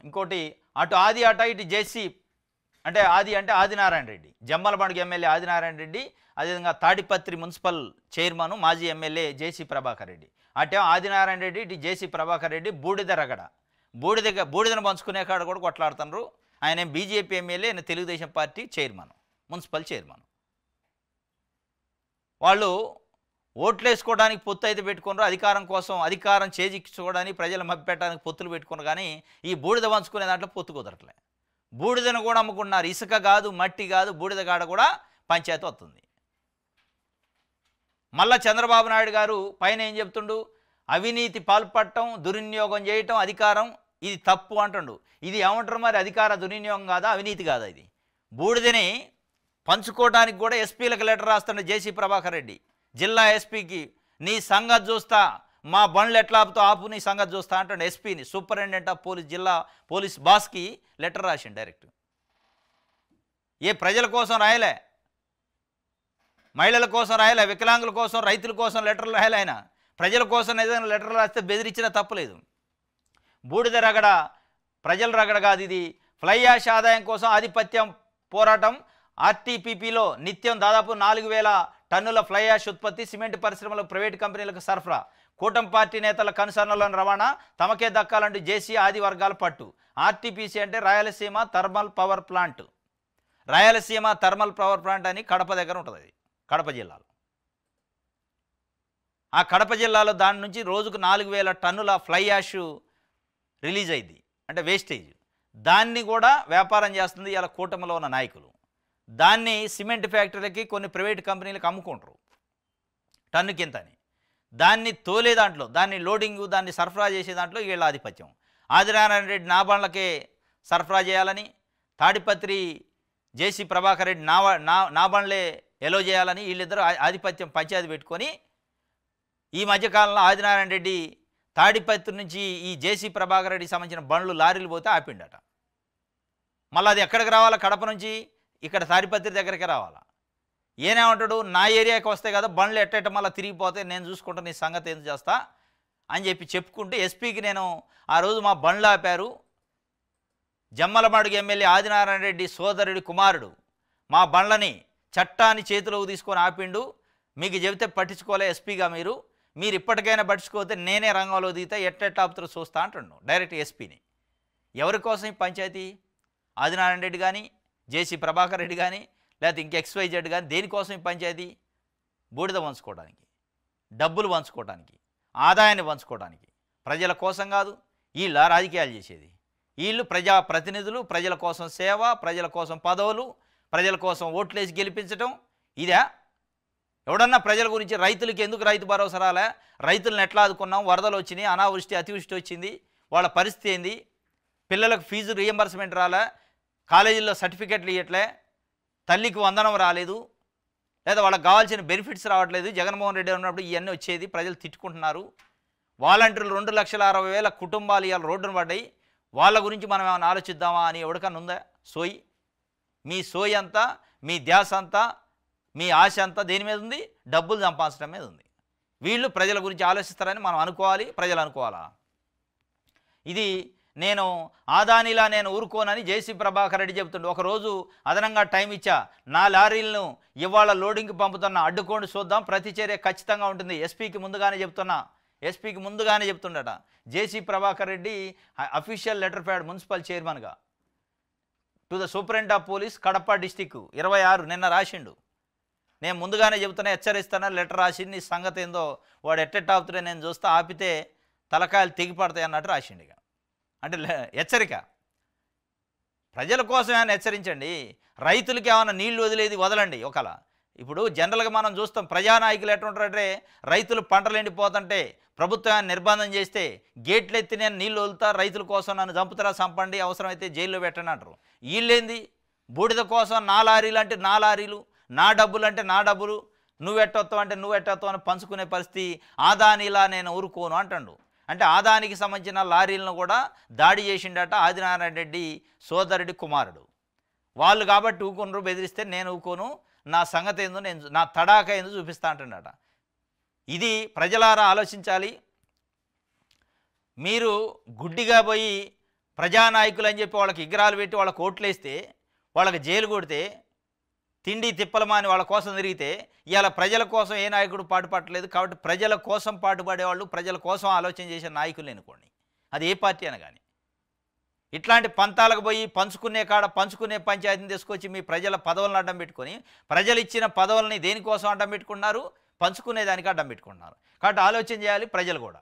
ఇంకోటి అటు ఆది అట ఇటు జేసీ అంటే ఆది అంటే ఆదినారాయణ రెడ్డి, జమ్మలమడుగు ఎమ్మెల్యే ఆదినారాయణ రెడ్డి, అదేవిధంగా తాడిపత్రి మున్సిపల్ చైర్మన్ మాజీ ఎమ్మెల్యే జేసీ ప్రభాకర్ రెడ్డి. అటే ఆదినారాయణ రెడ్డి ఇటు జేసీ ప్రభాకర్ రెడ్డి బూడిద రగడ, బూడిదను పంచుకునే కాడ కూడా కొట్లాడుతున్నారు. ఆయన బీజేపీ ఎమ్మెల్యే, ఆయన Telugu Desam party chairman, municipal chairman. వాళ్ళు ఓట్లు వేసుకోవడానికి పొత్తు అయితే పెట్టుకున్నారు, అధికారం కోసం అధికారం చేజిక్చుకోవడానికి ప్రజలు మభ్యపెట్టడానికి పొత్తులు పెట్టుకున్నారు. కానీ ఈ బూడిద పంచుకునే దాంట్లో పొత్తు కుదరట్లే. బూడిదను కూడా అమ్ముకున్నారు. ఇసుక కాదు, మట్టి కాదు, బూడిద కాడ కూడా పంచాయతీ వస్తుంది. మళ్ళా చంద్రబాబు నాయుడు గారు పైన ఏం చెప్తుండు, అవినీతి పాల్పడటం, దుర్వినియోగం చేయటం అధికారం ఇది తప్పు అంటుండు. ఇది ఏమంటారు మరి, అధికార దుర్వినియోగం కాదా, అవినీతి కాదా? ఇది బూడిదని పంచుకోవడానికి కూడా ఎస్పీలకు లెటర్ రాస్తుండే జేసీ ప్రభాకర్ రెడ్డి, జిల్లా ఎస్పీకి. నీ సంగతి చూస్తా, మా బండ్లు ఎట్లా ఆపు నీ సంగతి చూస్తా అంటుండే ఎస్పీని, సూపరింటెండెంట్ ఆఫ్ పోలీస్, జిల్లా పోలీస్ బాస్కి లెటర్ రాసిండు డైరెక్ట్. ఏ ప్రజల కోసం రాయలే, మహిళల కోసం రాయలే, వికలాంగుల కోసం, రైతుల కోసం లెటర్లు రాయలే. ఆయన ప్రజల కోసం ఏదైనా లెటర్లు రాస్తే బెదిరించినా తప్పలేదు. బూడిద రగడ ప్రజల రగడ కాదు, ఇది ఫ్లై యాష్ ఆదాయం కోసం ఆధిపత్యం పోరాటం. ఆర్టీపీపీలో నిత్యం దాదాపు 4000 టన్నుల ఫ్లై యాష్ ఉత్పత్తి, సిమెంట్ పరిశ్రమలో ప్రైవేటు కంపెనీలకు సరఫరా, కూటమి పార్టీ నేతల కనుసరణలోని రవాణా, తమకే దక్కాలంటూ జేసీ ఆది వర్గాల పట్టు. ఆర్టీపీసీ అంటే Rayalaseema thermal power plant. Rayalaseema thermal power plant అని కడప దగ్గర ఉంటుంది, అది కడప జిల్లాలో. ఆ కడప జిల్లాలో దాని నుంచి రోజుకు 4000 టన్నుల ఫ్లై యాష్ రిలీజ్ అయింది, అంటే వేస్టేజ్. దాన్ని కూడా వ్యాపారం చేస్తుంది ఇలా కూటమిలో ఉన్న నాయకులు. దాన్ని సిమెంట్ ఫ్యాక్టరీలకి, కొన్ని ప్రైవేట్ కంపెనీలకు అమ్ముకుంటారు టన్ను కింతని. దాన్ని తోలే దాంట్లో, దాన్ని లోడింగు, దాన్ని సరఫరా చేసే దాంట్లో వీళ్ళ ఆధిపత్యం. ఆదినారాయణ రెడ్డి నాబాండ్లకే సరఫరా చేయాలని, తాడిపత్రి జేసీ ప్రభాకర్ రెడ్డి నాబాండ్లే ఎలో చేయాలని వీళ్ళిద్దరూ ఆధిపత్యం పంచాయతీ పెట్టుకొని, ఈ మధ్యకాలంలో ఆదినారాయణ రెడ్డి తాడిపత్రి నుంచి ఈ జేసీ ప్రభాకర్ రెడ్డికి సంబంధించిన బండ్లు లారీలు పోతే ఆపిండట. మళ్ళీ అది ఎక్కడికి రావాలా, కడప నుంచి ఇక్కడ తాడిపత్రి దగ్గరికి రావాలా. ఏనేమంటాడు, నా ఏరియాకి వస్తే కదా బండ్లు ఎట్టేట మళ్ళీ తిరిగిపోతే నేను చూసుకుంటా, నీ సంగతి ఏం చేస్తా అని చెప్పుకుంటే ఎస్పీకి నేను ఆ రోజు మా బండ్లు ఆపారు, జమ్మలమడుగు ఎమ్మెల్యే ఆదినారాయణ రెడ్డి సోదరుడి కుమారుడు మా బండ్లని చట్టాన్ని చేతిలోకి తీసుకొని ఆపిండు, మీకు చెబితే పట్టించుకోలే ఎస్పీగా మీరు ఇప్పటికైనా పట్టించుకోతే నేనే రంగంలో దిగితే ఎట్టెట్టాపుతో చూస్తా అంటుండు డైరెక్ట్ ఎస్పీని. ఎవరి కోసం ఈ పంచాయతీ? ఆదినారాయణ రెడ్డి కానీ, జేసీ ప్రభాకర్ రెడ్డి కానీ, లేకపోతే ఇంక XYZ కానీ దేనికోసం ఈ పంచాయతీ? బూడిద పంచుకోవడానికి, డబ్బులు పంచుకోవడానికి, ఆదాయాన్ని పంచుకోవడానికి. ప్రజల కోసం కాదు వీళ్ళ రాజకీయాలు చేసేది. వీళ్ళు ప్రజాప్రతినిధులు, ప్రజల కోసం సేవ, ప్రజల కోసం పదవులు, ప్రజల కోసం ఓట్లేసి గెలిపించడం. ఇదా? ఎవడన్నా ప్రజల గురించి, రైతులకి ఎందుకు రైతు భరోసా రాలే, రైతులను ఎట్లా ఆదుకున్నాం, వరదలు వచ్చినాయి, అనావృష్టి అతివృష్టి వచ్చింది, వాళ్ళ పరిస్థితి ఏంది, పిల్లలకు ఫీజు రీఎంబర్స్మెంట్ రాలే, కాలేజీల్లో సర్టిఫికెట్లు ఇవ్వట్లే, తల్లికి వందనం రాలేదు, లేదా వాళ్ళకి కావాల్సిన బెనిఫిట్స్ రావట్లేదు. జగన్మోహన్ రెడ్డి ఉన్నప్పుడు ఇవన్నీ వచ్చేది, ప్రజలు తిట్టుకుంటున్నారు. వాలంటీర్లు 2,60,000 కుటుంబాలు ఇవాళ రోడ్డును పడ్డాయి, వాళ్ళ గురించి మనం ఏమైనా ఆలోచిద్దామా అని ఎవరికన్నా ఉందా సోయి? మీ సోయి అంతా, మీ ధ్యాస అంతా, మీ ఆశ అంతా దేని మీద ఉంది? డబ్బులు సంపాదించడం మీద ఉంది. వీళ్ళు ప్రజల గురించి ఆలోచిస్తారని మనం అనుకోవాలి, ప్రజలు అనుకోవాలా? ఇది నేను ఆదానిలా నేను ఊరుకోనని జేసీ ప్రభాకర్ రెడ్డి చెబుతుండే. ఒకరోజు అదనంగా టైం ఇచ్చా, నా లారీలను ఇవాళ లోడింగ్కి పంపుతున్నా, అడ్డుకోండి చూద్దాం, ప్రతి చర్య ఖచ్చితంగా ఉంటుంది. ఎస్పీకి ముందుగానే చెప్తుండట JC Prabhakar Reddy. Official letter pad municipal చైర్మన్గా to the superintendent of police Kadapa district 26 నిన్న రాసిండు. నేను ముందుగానే చెబుతున్నా, హెచ్చరిస్తాను, లెటర్ రాసింది, నీ సంగతి ఏందో వాడు ఎట్టెట్టాపుతుంటే నేను చూస్తా, ఆపితే తలకాయలు తెగిపడతాయి అన్నట్టు రాసిండు. ఇక అంటే హెచ్చరిక, ప్రజల కోసం ఏమైనా హెచ్చరించండి, రైతులకి ఏమైనా నీళ్లు వదిలేది వదలండి. ఒకలా ఇప్పుడు జనరల్గా మనం చూస్తాం, ప్రజానాయకులు ఎట్లుంటారంటే రైతులు పంటలు ఎండిపోతుంటే ప్రభుత్వం నిర్బంధం చేస్తే గేట్లు ఎత్తి నేను నీళ్ళు వదులుతా, రైతుల కోసం నన్ను చంపుతారా, చంపండి, అవసరమైతే జైల్లో పెట్టండి అంటారు. వీళ్ళేంది, బూడిద కోసం నా లారీలు అంటే నా లారీలు, నా డబ్బులు అంటే నా డబ్బులు, నువ్వెట్టొత్తావు అంటే నువ్వెట్టొత్తావు అని పంచుకునే పరిస్థితి. ఆదానిలా నేను ఊరుకోను అంటాడు. అంటే ఆదానికి సంబంధించిన లారీలను కూడా దాడి చేసిండట ఆదినారాయణ రెడ్డి సోదరుడి కుమారుడు. వాళ్ళు కాబట్టి ఊకొనరు, బెదిరిస్తే నేను ఊకోను, నా సంగతి ఏందో నేను, నా తడాక ఏందో చూపిస్తా అంటున్నాడట. ఇది ప్రజలారా ఆలోచించాలి. మీరు గుడ్డిగా పోయి ప్రజానాయకులు అని చెప్పి వాళ్ళకి విగ్రహాలు పెట్టి వాళ్ళకి ఓట్లేస్తే, వాళ్ళకి జైలు కొడితే, తిండి తిప్పలమాని వాళ్ళ కోసం తిరిగితే, ఇవాళ ప్రజల కోసం ఏ నాయకుడు పాటుపడలేదు. కాబట్టి ప్రజల కోసం పాటుపడేవాళ్ళు, ప్రజల కోసం ఆలోచన చేసే నాయకులు ఎన్నుకోండి, అది ఏ పార్టీ అయినా కానీ. ఇట్లాంటి పంతాలకు పోయి పంచుకునే కాడ పంచుకునే పంచాయతీని తీసుకొచ్చి మీ ప్రజల పదవులను అడ్డం పెట్టుకొని, ప్రజలు ఇచ్చిన పదవులని దేనికోసం అడ్డం పెట్టుకున్నారు? పంచుకునే దానికి అడ్డం పెట్టుకున్నారు. కాబట్టి ఆలోచన చేయాలి ప్రజలు కూడా.